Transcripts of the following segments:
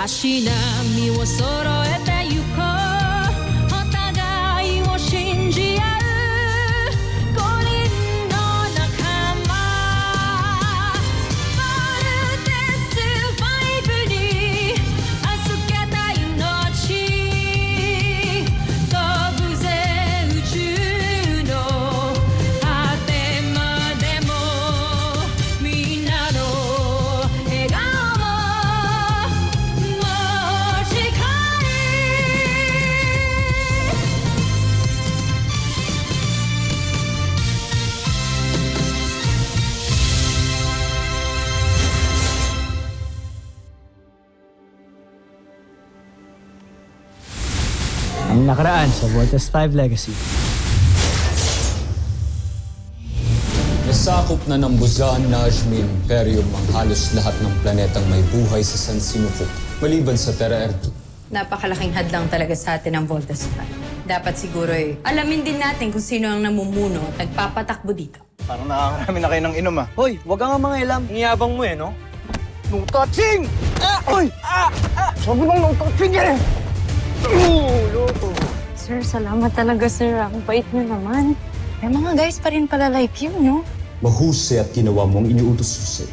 足並みを揃えてゆこうお互いを信じ合う5人の仲間まるでスファイブに預けた命飛ぶぜ宇宙の果てまでもみんなの笑顔Ang nakaraan sa Voltes 5 Legacy. Nasakop na ng Buzan, Najmin, Imperium ang halos lahat ng planetang may buhay sa San Sinuko, maliban sa Terra Erdo. Napakalaking hadlang talaga sa atin ang Voltes 5. Dapat siguro alamin din natin kung sino ang namumuno at nagpapatakbo dito. Parang nakakarami na kayo ng inom ah. Hoy, wag ka nga mga ilam. Ngiyabang mo no? No touching! Oy! Sabi bang no touching eh! Loko. Sir, salamat talaga, sir. Ang bait niyo naman. May mga guys pa rin pala like you, no? Mahusay at ginawa mo ang iniutos ko sa'yo.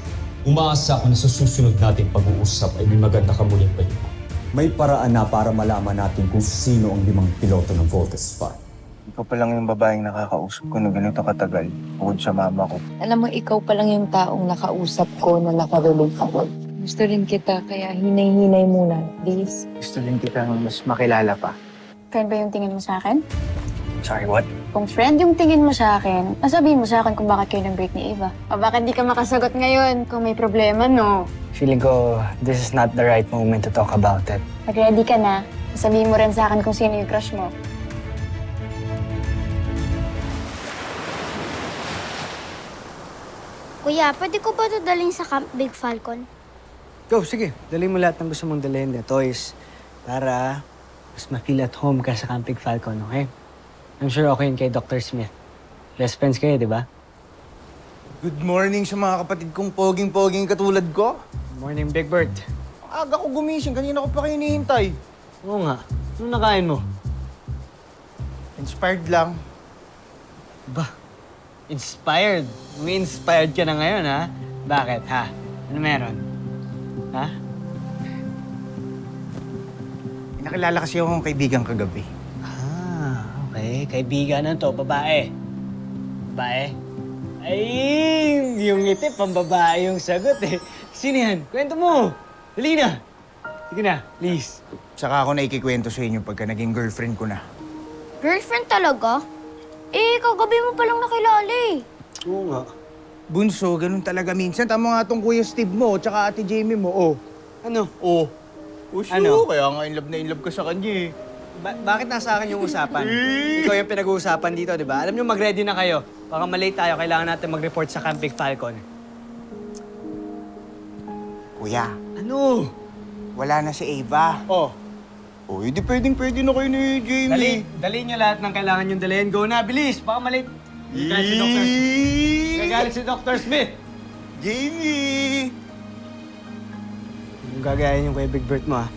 Umaasa ako na sa susunod nating pag-uusap ay may maganda ka muling balita. May paraan na para malaman natin kung sino ang 5 piloto ng Voltes 5. Ikaw pa lang yung babaeng nakakausap ko na ganito katagal. Bukod sa mama ko. Alam mo, ikaw pa lang yung taong nakausap ko na nakarelate ako. Gusto rin kita, kaya hinay-hinay muna, please. Gusto rin kita mas makilala pa. Friend ba yung tingin mo sa akin? Sorry, what? Kung friend yung tingin mo sa akin, sabihin mo sa akin kung bakit kayo nag-break ni Eva. O bakit di ka makasagot ngayon kung may problema, no? Feeling ko, this is not the right moment to talk about it. Pag ready ka na, sabihin mo rin sa akin kung sino yung crush mo. Kuya, pwede ko ba ito dalhin sa Camp Big Falcon? Go, sige. Dali mo lahat ng gusto mong dalhin na toys para mas ma-feel at home ka sa Camping Falcon, okay? I'm sure okay yun kay Dr. Smith. Best friends kayo, di ba? Good morning sa mga kapatid kong poging-poging katulad ko. Morning, Big Bird. Aga ko gumising. Kanina ko pa kayo hinihintay. Oo nga. Ano nakain mo? Inspired lang. Ba? Inspired? May inspired ka na ngayon, ha? Bakit, ha? Ano meron? Ha? Nakilala kasi akong kaibigan kagabi. Ah, okay. Kaibigan na to, babae. Babae? Ay, yung ngiti, pambabae yung sagot eh. Sino yan? Kwento mo. Dali na. Sige na, please. Saka ako na ikikwento sa inyo pagka naging girlfriend ko na. Girlfriend talaga? Eh, kagabi mo palang nakilala eh. Oo nga. Bunso, ganun talaga minsan. Tama nga tong Kuya Steve mo, tsaka Ate Jamie mo, oh. Ano? Oh. Sure. Ano? Kaya nga in love ka sa kanya eh. Bakit nasa akin yung usapan? Ikaw yung pinag-uusapan dito, di ba? Alam nyo, mag-ready na kayo. Baka malate tayo, kailangan natin mag-report sa Camp Big Falcon. Kuya, Ano? wala na si Ava. Oh, Oh, hindi pwedeng-pwede na kayo ni Jamie. dali nyo lahat ng kailangan yung dalhin. Go na, bilis! Baka malate. Gagalit si Dr. Gagalit si Dr. Smith. Jamie! Yung gagayahin yung kay Big Bird mo, ha?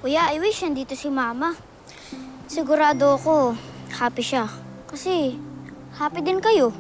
Kuya, I wish nandito si Mama. Sigurado ako, happy siya. Kasi, happy din kayo.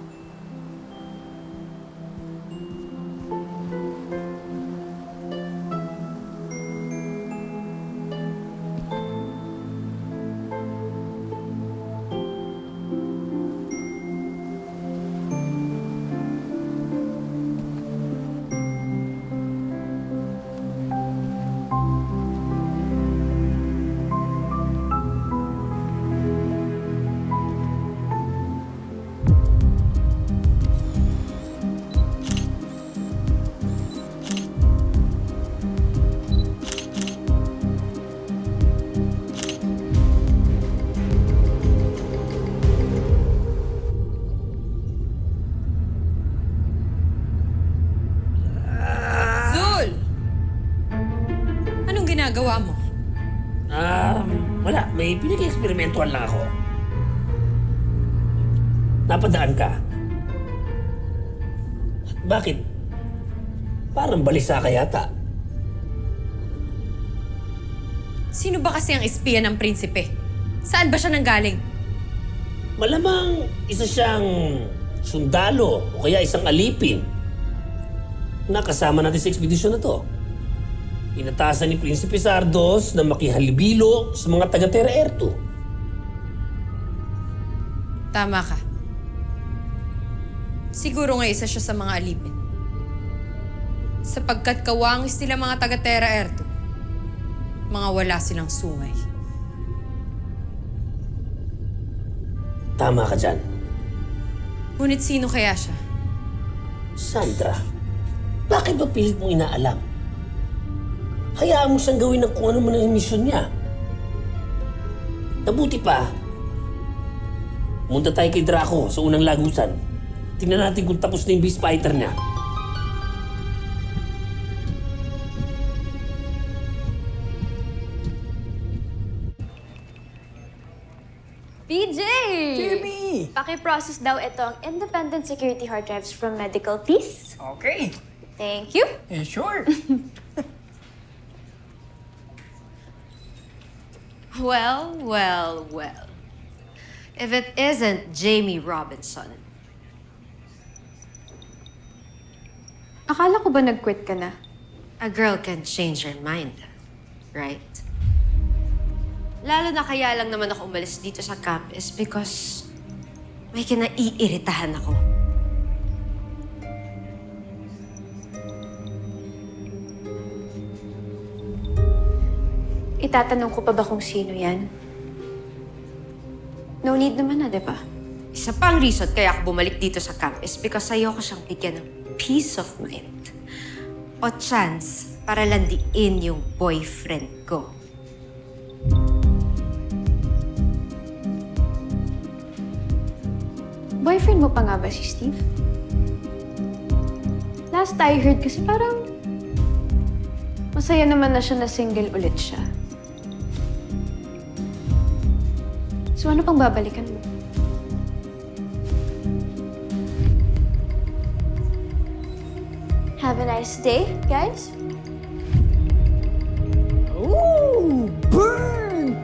ginagawa mo? Wala. May pinag-eksperimentuhan lang ako. Napadaan ka. Bakit? Parang balisa ka yata. Sino ba kasi ang espiya ng prinsipe? Saan ba siya nanggaling? Malamang isa siyang sundalo o kaya isang alipin. Nakasama natin sa ekspedisyon na to. Inatasan ni Prinsipe Sardos na makihalibilo sa mga taga-Terra Erto. Tama ka. Siguro nga isa siya sa mga alipin. Sapagkat kawangis nila mga taga-Terra Erto, mga wala silang sungay. Tama ka dyan. Ngunit sino kaya siya? Sandra, bakit ba pilit mong inaalam? Hayaan mo siyang gawin ng kung ano man ang misyon niya. Nabuti pa, munta tayo kay Draco sa unang lagusan. Tingnan natin kung tapos na yung beast fighter niya. PJ! Jimmy! Paki-process daw ito ang independent security hard drives from Medical Peace. Okay. Thank you. Sure. Well, well, well. If it isn't Jamie Robinson. Akala ko ba nag-quit ka na? A girl can change her mind, right? Lalo na kaya lang naman ako umalis dito sa campus because may kinaiiritahan ako. Itatanong ko pa ba kung sino yan? No need naman na, di ba? Isa pang reason kaya ako bumalik dito sa campus because ayoko siyang bigyan ng peace of mind. O chance para landiin yung boyfriend ko. Boyfriend mo pa nga ba si Steve? Last I heard kasi parang masaya naman na siya na single ulit siya. So ano pang babalikan mo? Have a nice day, guys. Ooh, burn!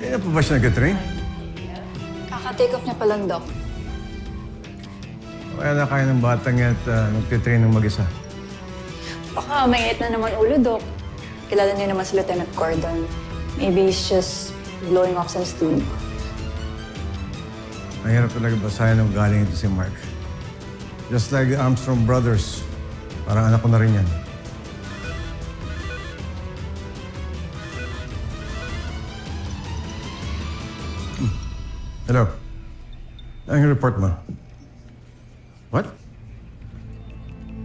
Kaya pa ba siya nag-train? Kaka-take off niya pa lang, Doc. Kaya na kaya ng batang yan at nagtitrain ng mag-isa. Baka mainit na naman ulo, Doc. Kilala niyo naman si Lieutenant Cordon. Maybe he's just blowing off some steam. Mahirap talaga basahin ng galing ito si Mark. Just like the Armstrong brothers. Parang anak ko na rin yan. Hello. Ano yung report mo? What?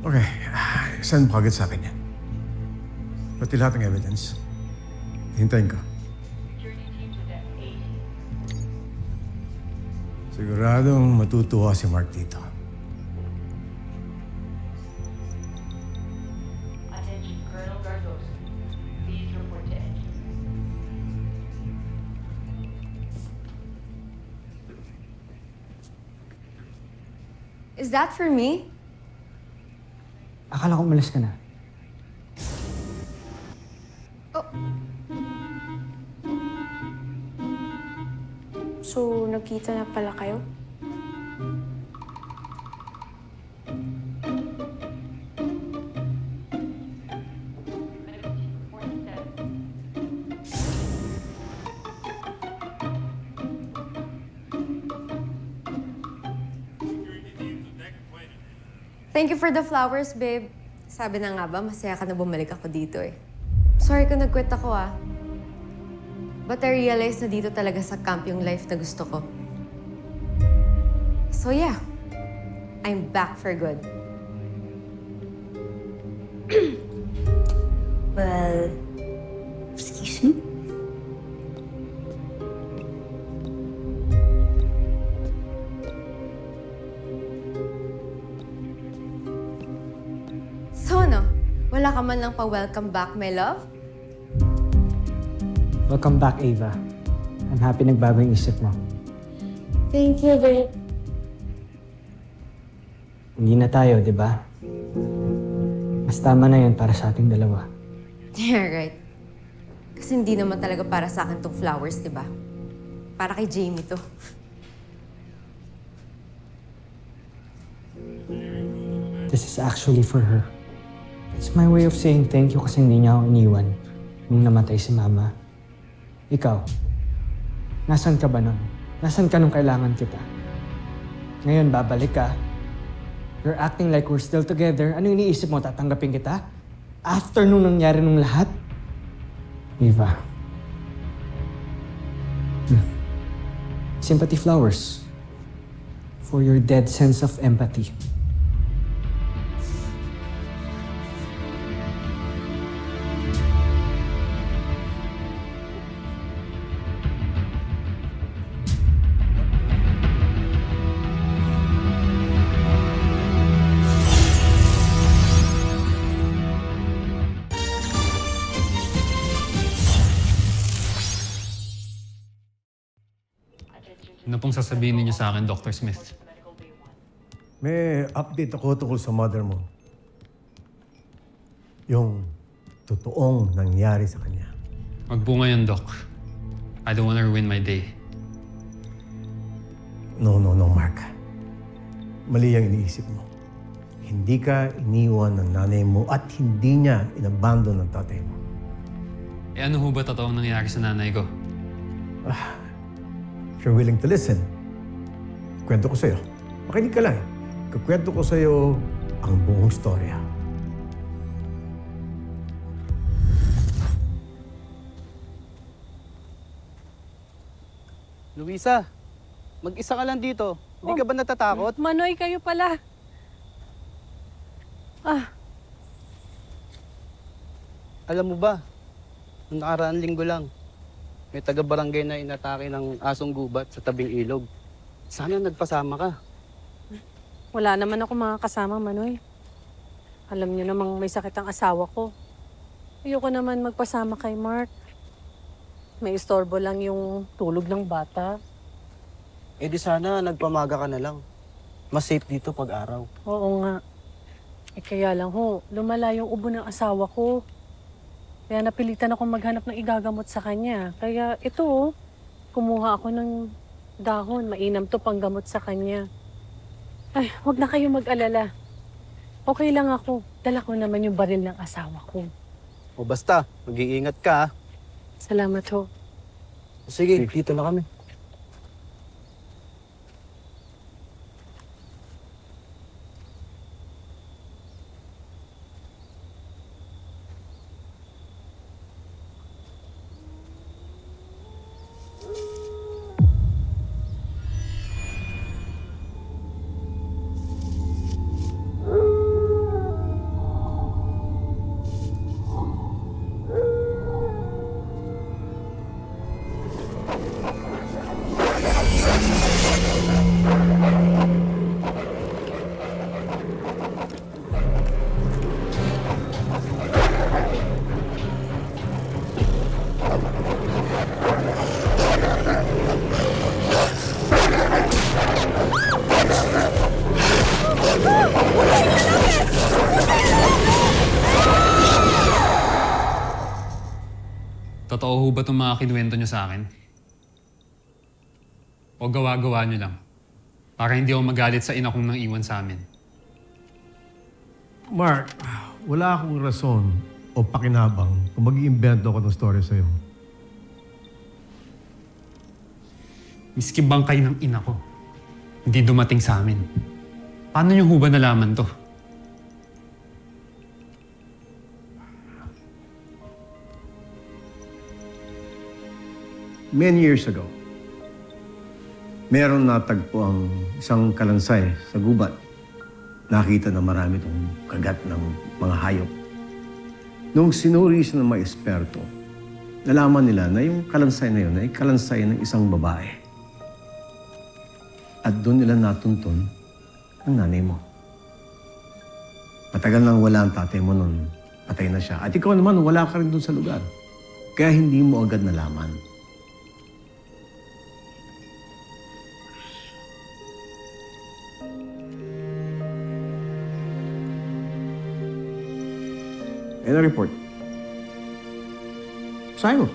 Okay. Send mo kagad sa akin yan. Pati lahat ng evidence. Hintayin ko. Siguradong matutuwa si Mark dito. Is that for me? Akala ko umalis ka na. So, nagkita na pala kayo? Thank you for the flowers, babe. Sabi na nga ba, masaya ka na bumalik ako dito eh. Sorry kung nag-quit ako ah. But I realized na dito talaga sa camp yung life na gusto ko. So yeah, I'm back for good. Well, excuse me? So ano, wala ka man lang pa-welcome back, my love? Welcome back, Ava. I'm happy nagbago yung isip mo. Thank you, babe. Hindi na tayo, di ba? Mas tama na yun para sa ating dalawa. Yeah, right. Kasi hindi naman talaga para sa akin tong flowers, di ba? Para kay Jamie to. This is actually for her. It's my way of saying thank you kasi hindi niya ako iniwan nung namatay si Mama. Ikaw, nasan ka ba nun? Nasan ka nung kailangan kita? Ngayon, babalik ka. You're acting like we're still together. Ano iniisip mo? Tatanggapin kita? After nung nangyari nung lahat? Eva. Sympathy flowers. For your dead sense of empathy. Ano pong sasabihin niyo sa akin, Dr. Smith? May update ako tungkol sa mother mo. Yung totoong nangyari sa kanya. Magbunga yan, Doc. I don't wanna ruin my day. No, Mark. Mali ang iniisip mo. Hindi ka iniwan ng nanay mo at hindi niya inabandon ng tatay mo. Eh ano ho ba totoong nangyari sa nanay ko? If you're willing to listen, kwento ko sa'yo. Makinig ka lang. Kukwento ko sa'yo ang buong storya. Luisa, mag-isa ka lang dito. Hindi ka ba natatakot? Manoy, kayo pala. Alam mo ba, noong nakaraang linggo lang, may taga-barangay na inatake ng asong gubat sa tabing ilog. Sana nagpasama ka. Wala naman ako mga kasama, Manoy. Alam niyo namang may sakit ang asawa ko. Ayoko naman magpasama kay Mark. May istorbo lang yung tulog ng bata. Eh di sana nagpamaga ka na lang. Mas safe dito pag araw. Oo nga. Eh kaya lang ho, lumala yung ubo ng asawa ko. Kaya napilitan akong maghanap ng igagamot sa kanya. Kaya ito, kumuha ako ng dahon. Mainam to panggamot sa kanya. Ay, wag na kayo mag-alala. Okay lang ako. Dala ko naman yung baril ng asawa ko. O basta, mag-iingat ka. Salamat ho. Sige, dito na kami. Totoo ho ba itong mga kinuwento niyo sa akin? O gawa-gawa niyo lang? Para hindi ako magalit sa ina kong nang iwan sa amin. Mark, wala akong rason o pakinabang kung mag-iimbento ako ng story sa'yo. Miski bangkay ng ina ko, hindi dumating sa amin. Paano niyo ho ba nalaman to? many years ago, meron natagpo ang isang kalansay sa gubat. Nakita na marami itong kagat ng mga hayop. Nung sinuri siya ng mga eksperto, nalaman nila na yung kalansay na yun ay kalansay ng isang babae. At doon nila natuntun ang nanay mo. Matagal nang wala ang tatay mo noon. Patay na siya. At ikaw naman, wala ka rin doon sa lugar. Kaya hindi mo agad nalaman. Yan ang report. Basahin mo.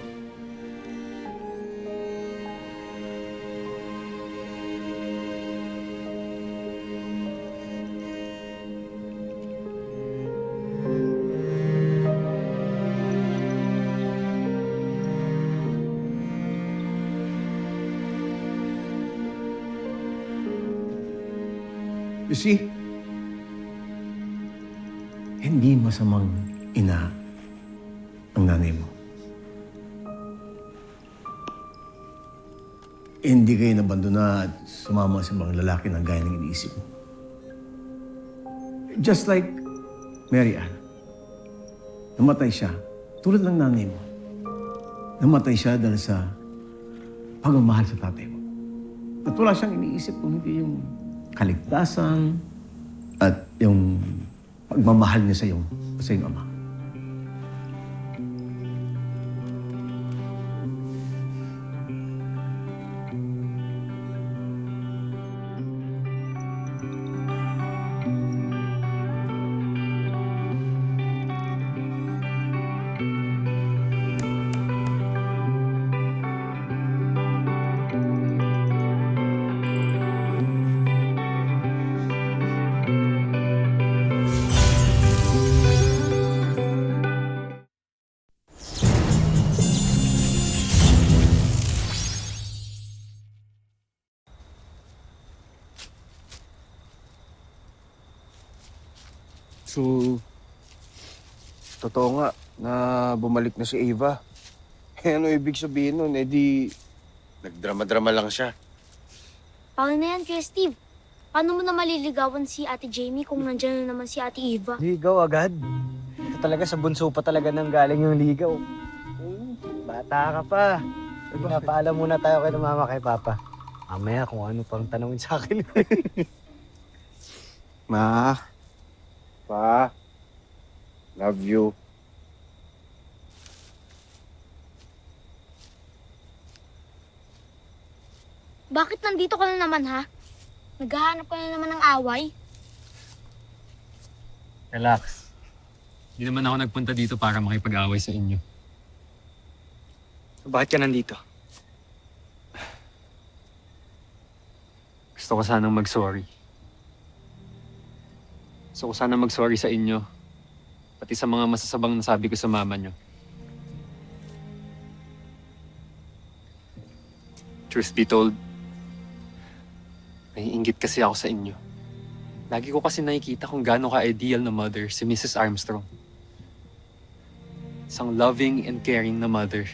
You see, hindi masamang ina ang nanay mo. Hindi kayo nabandona at sumama sa ibang lalaki na gaya ng iniisip mo. Just like Mary Ann. Namatay siya tulad ng nanay mo. Namatay siya dahil sa pagmamahal sa tatay mo. At wala siyang iniisip kung hindi yung kaligtasan at yung pagmamahal niya sa iyong ama. So, totoo nga na bumalik na si Ava. Ano ibig sabihin nun? Eh di, nagdrama-drama lang siya. Paano na yan, Kuya Steve? Paano mo na maliligawan si Ate Jamie kung nandiyan na naman si Ate Eva? Ligaw agad. Ito talaga sa bunso pa talaga nang galing yung ligaw. Bata ka pa. Pinapaalam muna tayo kay mama kay papa. Mamaya kung ano pang tanongin sa akin. Ma, Pa, love you. Bakit nandito ka na naman, ha? Naghahanap ka na naman ng away? Relax. Hindi naman ako nagpunta dito para makipag-away sa inyo. Bakit ka nandito? Gusto ko sanang mag-sorry. Gusto ko sanang mag-sorry sa inyo. Pati sa mga masasabang nasabi ko sa mama nyo. Truth be told, naiinggit kasi ako sa inyo. Lagi ko kasi nakikita kung gaano ka-ideal na mother si Mrs. Armstrong. Isang loving and caring na mother.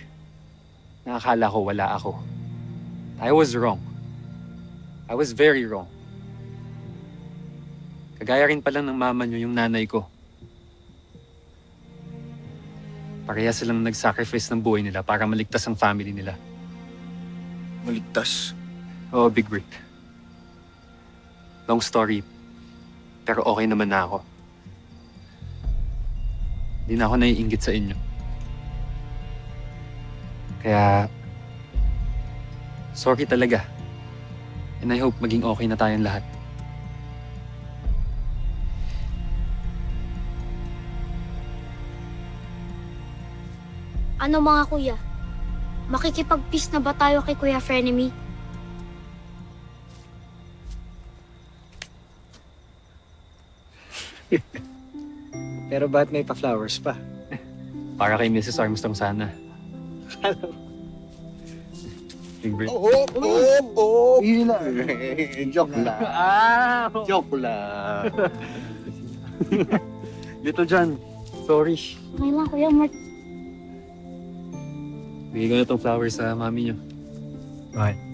Nakakala ko wala ako. I was wrong. I was very wrong. Kagaya rin pala ng mama nyo yung nanay ko. Pareha silang nag-sacrifice ng buhay nila para maligtas ang family nila. Maligtas? Oo, Big Brick. Long story, pero okay naman na ako. Hindi na ako naiinggit sa inyo. Kaya, sorry talaga. And I hope maging okay na tayong lahat. Ano mga kuya? Makikipag-peace na ba tayo kay Kuya Frenemy? Pero ba't may pa-flowers pa? Para kay Mrs. Armstrong sana. Big Brick. Yun lang. Joke lang. Joke lang. Little John, sorry. Okay lang, Kuya Mark. Bigay ko na itong flowers sa mami niyo. Bakit?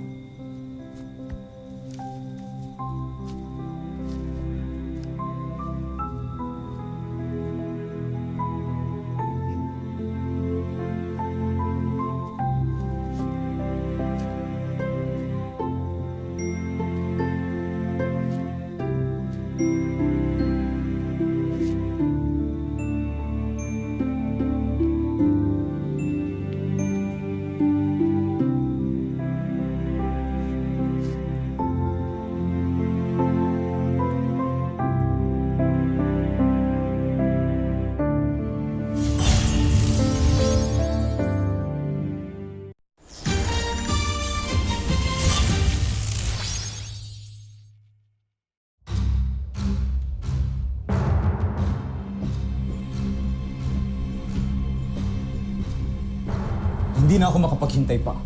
Hindi na ako makapaghintay pa.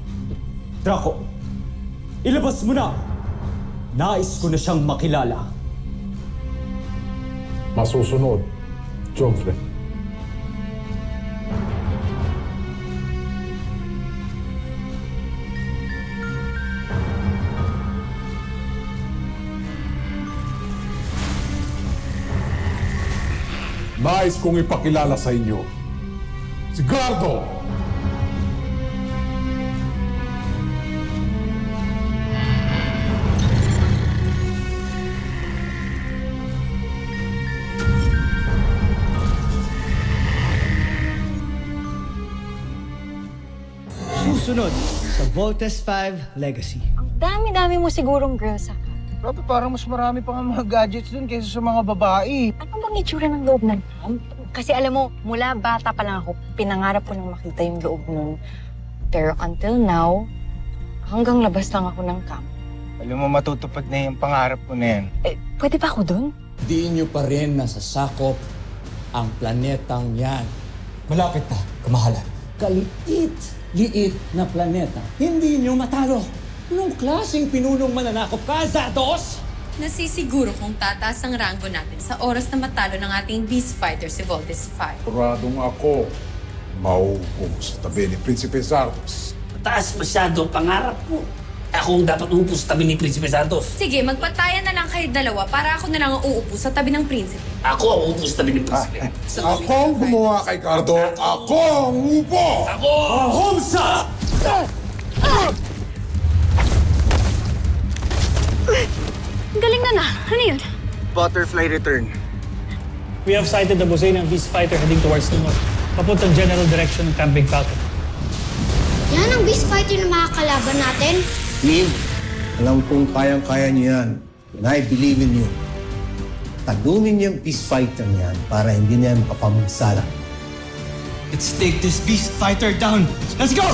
Draco, ilabas mo na! Nais ko na siyang makilala. Masusunod, Joffrey. Nais kong ipakilala sa inyo si Gardo! Susunod sa Voltes 5 Legacy. Dami-dami mo sigurong girls sa ka. Grabe, parang mas marami pa nga mga gadgets dun kaysa sa mga babae. Ano bang itsura ng loob ng camp? Kasi alam mo, mula bata pa lang ako, pinangarap ko nang makita yung loob nun. Pero until now, hanggang labas lang ako ng camp. Alam mo, matutupad na yung pangarap ko na yan. Pwede ba ako dun? Di nyo pa rin nasasakop ang planetang yan. Malapit na, kamahalan. Liit na planeta. Hindi nyo matalo. Anong klaseng pinunong mananakop ka, Zados? Nasisiguro kung tataas ang ranggo natin sa oras na matalo ng ating beast fighter si Voltes 5. Puradong ako, mauupo sa tabi ni Prinsipe Zardos. Mataas masyado ang pangarap mo. Ako ang dapat uupo sa tabi ni Prinsipe Santos. Sige, magpatayan na lang kayo dalawa para ako na lang ang uupo sa tabi ng prinsipe. Ako ang uupo sa tabi ni Prinsipe. Ako ang gumawa kay Gardo. Ako ang upo! Ako! Homsa! Galing na. Ano yun? Butterfly return. We have sighted the Bosay ng Beast Fighter heading towards the north, papuntang general direction ng Camp Big Falcon. Yan ang beast fighter na makakalaban natin. Team, alam kong kayang-kaya niyo yan. And I believe in you. Talunin niyo yung peace fighter niyan para hindi niya makapamugsala. Let's take this beast fighter down. Let's go!